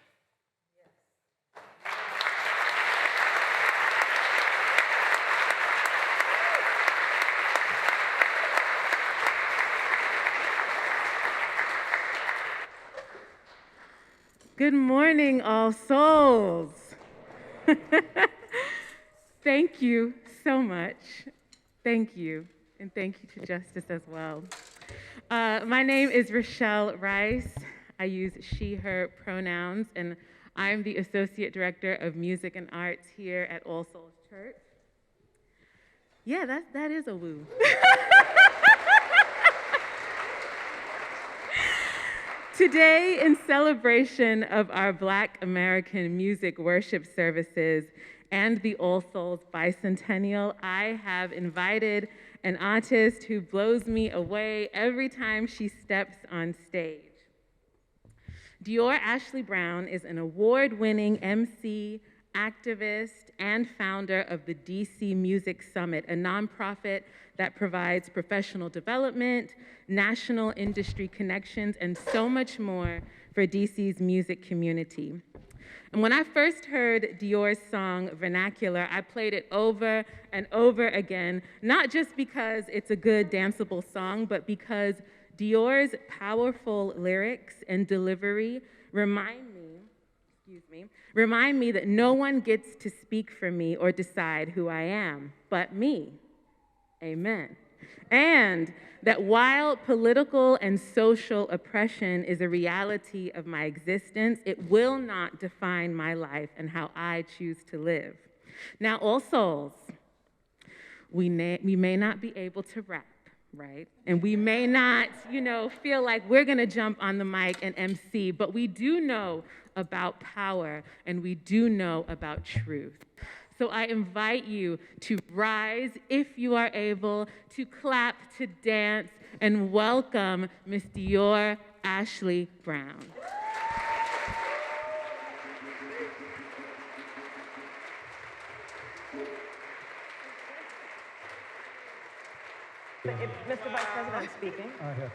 Good morning, All Souls. Thank you so much. Thank you, and thank you to Justice as well. My name is Rochelle Rice. I use she, her pronouns, and I'm the Associate Director of Music and Arts here at All Souls Church. Yeah, that is a woo. Today, in celebration of our Black American music worship services and the All Souls Bicentennial, I have invited an artist who blows me away every time she steps on stage. Dior Ashley Brown is an award-winning MC, activist, and founder of the DC Music Summit, a nonprofit that provides professional development, national industry connections, and so much more for DC's music community. And when I first heard Dior's song, Vernacular, I played it over and over again, not just because it's a good danceable song, but because Dior's powerful lyrics and delivery remind me that no one gets to speak for me or decide who I am, but me. Amen. And that while political and social oppression is a reality of my existence, it will not define my life and how I choose to live. Now, All Souls, we may not be able to rap, right? And we may not, feel like we're gonna jump on the mic and MC, but we do know about power and we do know about truth. So I invite you to rise, if you are able, to clap, to dance, and welcome Miss Dior Ashley Brown. Mr. Vice President speaking. I have.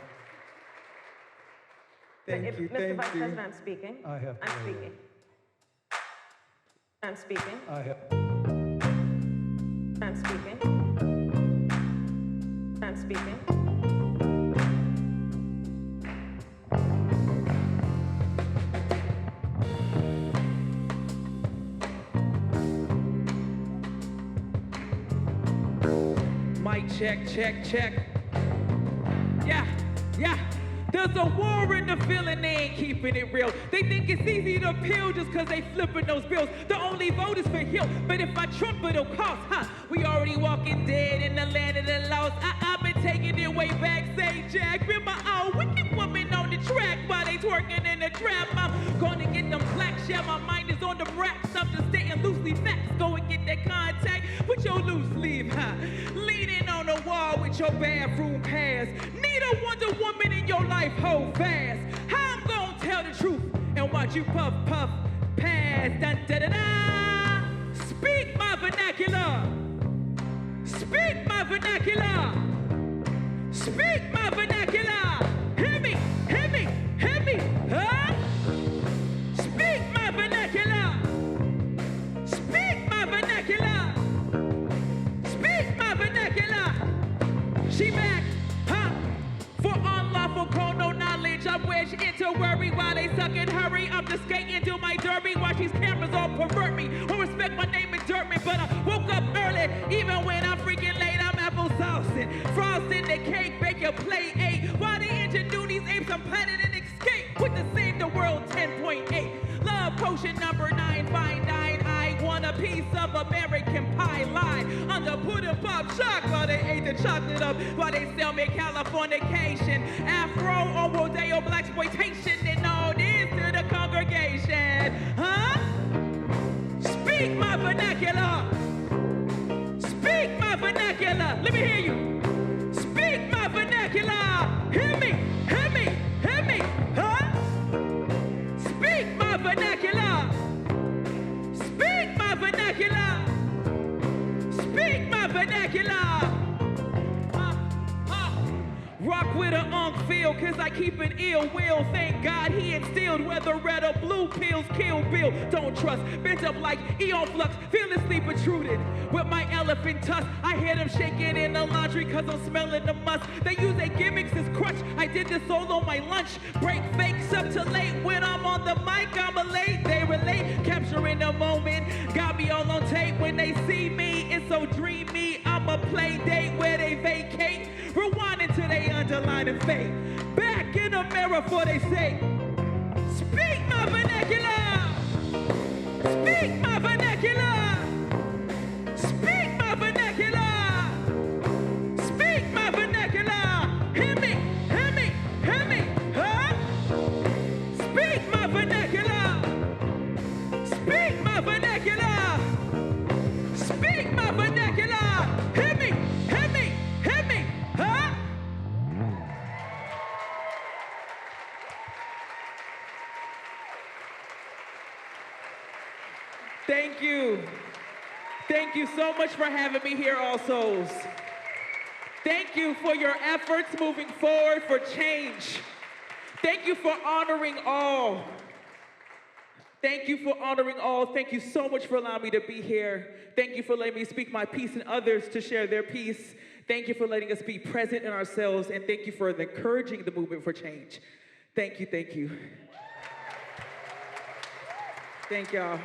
Thank you. Mr. Vice President speaking. I have. I'm speaking. I'm speaking. I have. I'm speaking. I'm speaking. mic check, check, check. Yeah, yeah. There's a war in the feeling, they ain't keeping it real. They think it's easy to appeal just cause they flipping those bills. The only vote is for Hill, but if I Trump it'll cost, huh? We already walking dead in the land of the lost. I've been taking it way back, say Jack. Been my old wicked woman on the track while they twerking in the trap. I'm gonna get them blacks, yeah, my mind is on the racks. I'm just staying loosely facts, go and get that contact with your loose leaf, huh? Leaning on the wall with your bathroom pass. Need a Wonder Woman in your life, hold fast. How I'm gonna tell the truth and watch you puff, puff, pass. Dun, da, da, da. Speak my vernacular. Speak my vernacular. Speak my vernacular. Hear me, hear me, hear me, huh? Speak my vernacular. Speak my vernacular. Speak my vernacular. She back, huh? For unlawful chrono knowledge, I wish into worry while they suck and hurry. I'm just skating do my derby, watch these cameras all pervert me. Who respect my name and dirt me, but I woke up early, even when I'm freaking late. I'm applesaucing, frosting the cake, bake a plate 8. While the ingenuity's apes, I'm planning an escape with the Save the World 10.8. Love potion number 9, find 9. I want a piece of American pie lie. Under pudding pop shock while they ate the chocolate up, while they sell me Californication. Afro or Rodeo blaxploitation and all this to the congregation. Huh? Speak my vernacular. Speak my vernacular. Let me hear you. Speak my vernacular. Hear me, hear me, hear me. Huh? Speak my vernacular. Speak my vernacular. Speak my vernacular. Rock with an unk feel, cause I keep an ill will. Thank God he instilled whether red or blue pills kill Bill. Don't trust, bent up like Eon Flux, fearlessly protruded. With my elephant tusk, I hear them shaking in the laundry cause I'm smelling the must. They use their gimmicks as crutch, I did this all on my lunch. Break fakes up to late, when I'm on the mic I'm a late. They relate, capturing the moment. Got me all on tape when they see me, it's so dreamy. I'm a play date where they vacate. Rewind until they underline and fade. Back in the mirror for they say, speak my vernacular. Speak my vernacular. Speak my vernacular. Speak my vernacular. Hear me, hear me, hear me, huh? Speak my vernacular. Speak my vernacular. Speak my vernacular. Hear me, hear me, hear me, huh? Thank you. Thank you so much for having me here, All Souls. Thank you for your efforts moving forward for change. Thank you for honoring all. Thank you for honoring all. Thank you so much for allowing me to be here. Thank you for letting me speak my piece and others to share their piece. Thank you for letting us be present in ourselves, and thank you for encouraging the movement for change. Thank you, thank you. Thank y'all.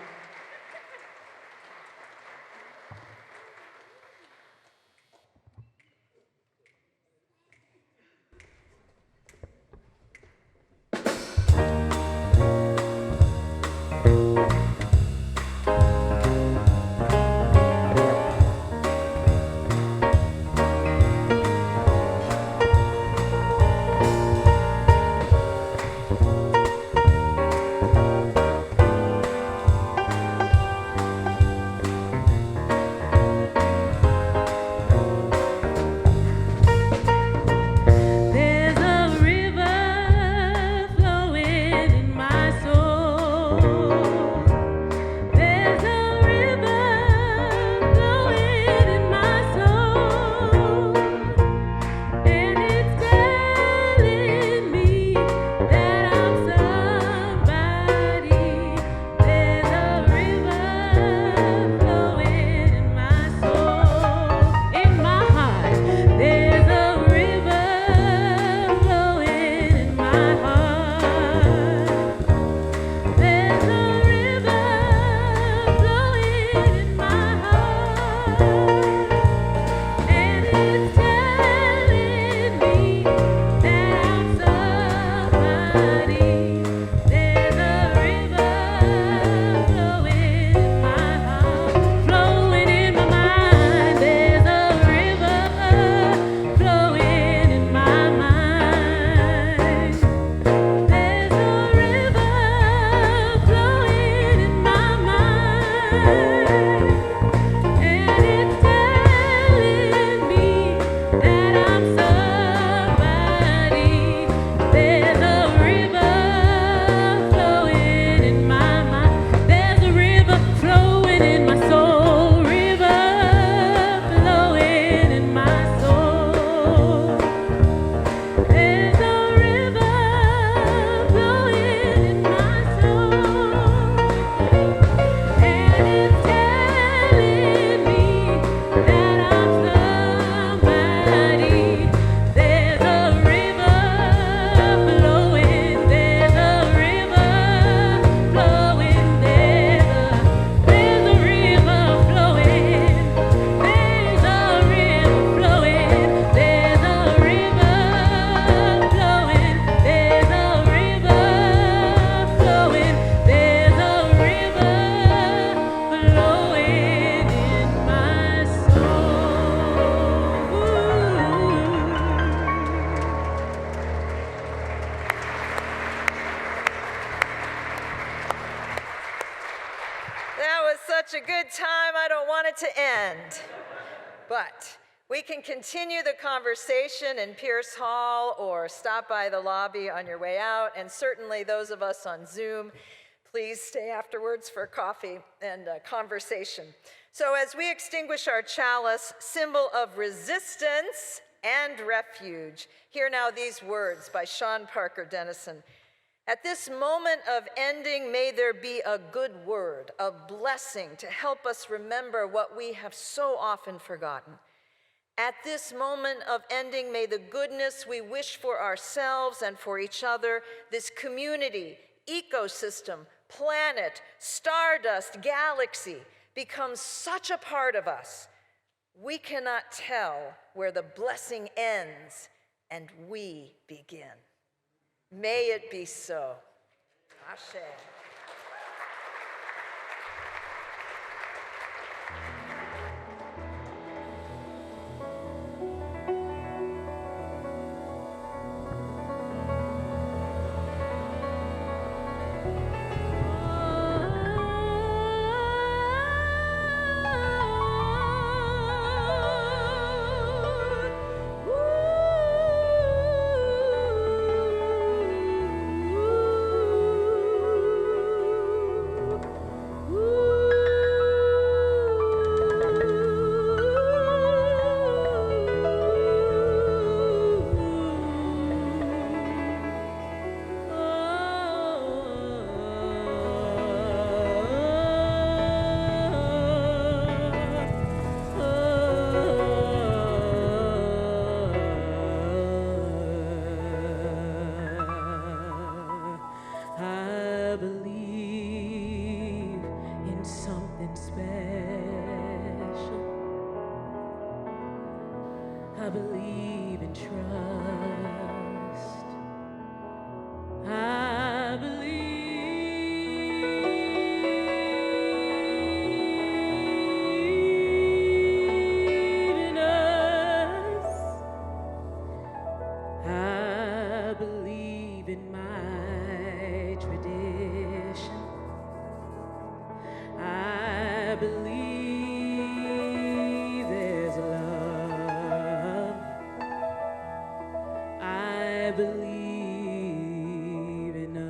such a good time, I don't want it to end. But we can continue the conversation in Pierce Hall or stop by the lobby on your way out. And certainly those of us on Zoom, please stay afterwards for coffee and conversation. So as we extinguish our chalice, symbol of resistance and refuge, hear now these words by Sean Parker Dennison. At this moment of ending, may there be a good word, a blessing to help us remember what we have so often forgotten. At this moment of ending, may the goodness we wish for ourselves and for each other, this community, ecosystem, planet, stardust, galaxy, become such a part of us, we cannot tell where the blessing ends and we begin. May it be so. Ashe. I believe in trust. I believe in us. I believe in my tradition. I believe there's love. I believe in us.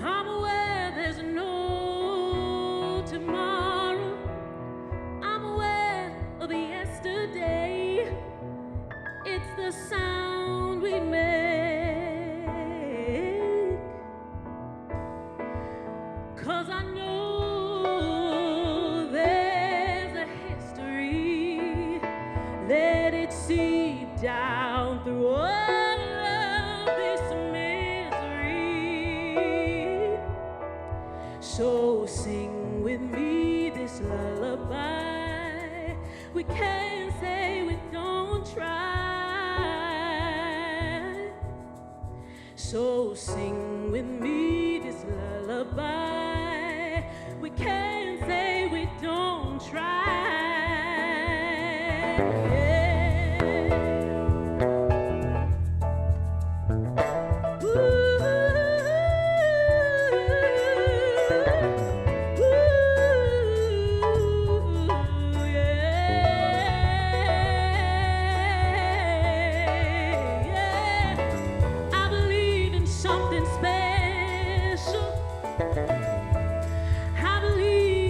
I'm aware there's no tomorrow. I'm aware of yesterday. It's the sound we make. 'Cause I know there's a history. Let it seep down through all of this misery. So sing with me this lullaby. We can't say we don't try. So sing with me this lullaby. We can't say we don't try. I believe in something special. I believe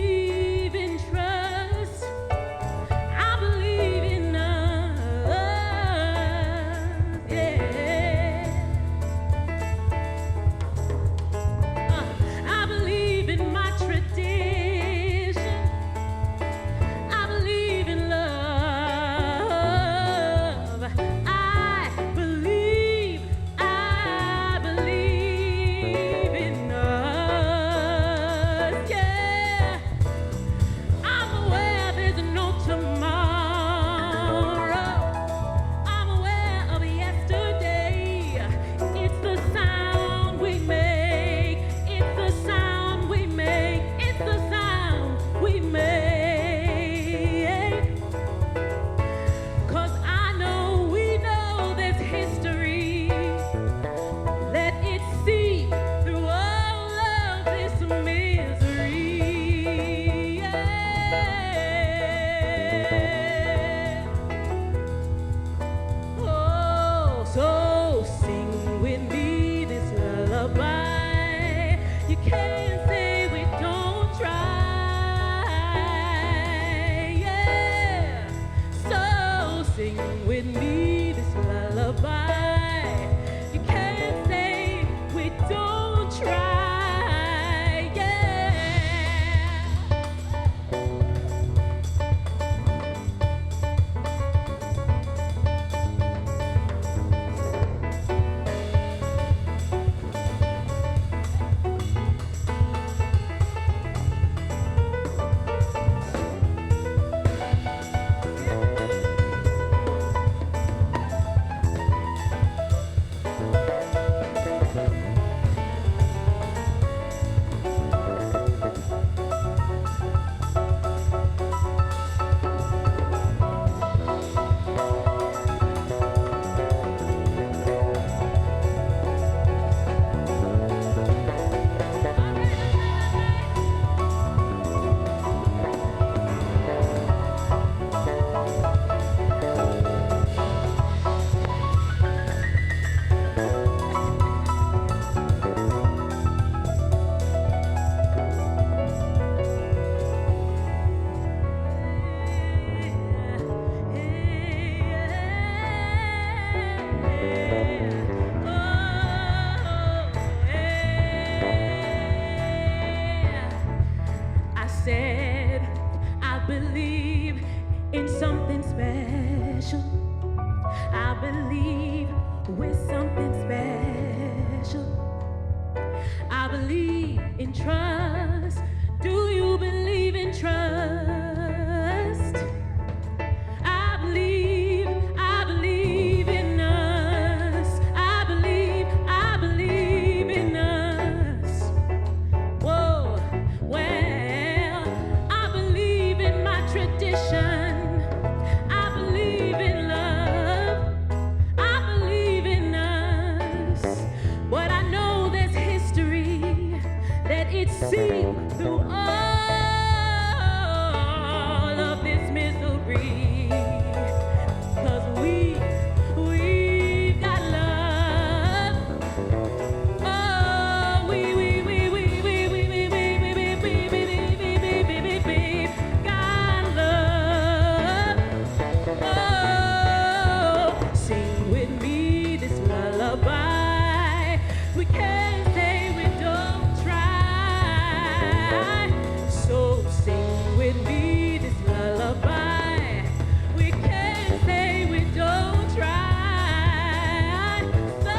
special. I believe we're something special. I believe in trust. Do you believe in trust? I believe in us. I believe in us. Whoa, well, I believe in my tradition. I believe in love. I believe in us. But I know there's history that it's seen through all of this misery. 'Cause we've got love. Oh, we've got love. Oh, sing with me this lullaby. We can't say we don't try. So sing with me this lullaby. We can't say we don't try. So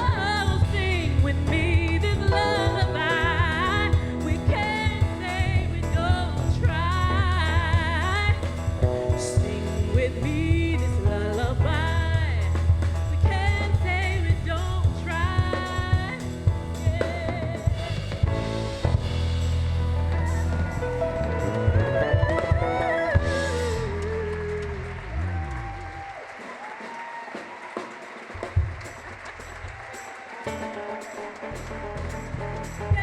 sing with me this lullaby. We can't say we don't try. Sing with me this lullaby. We can't say we don't try. Yeah.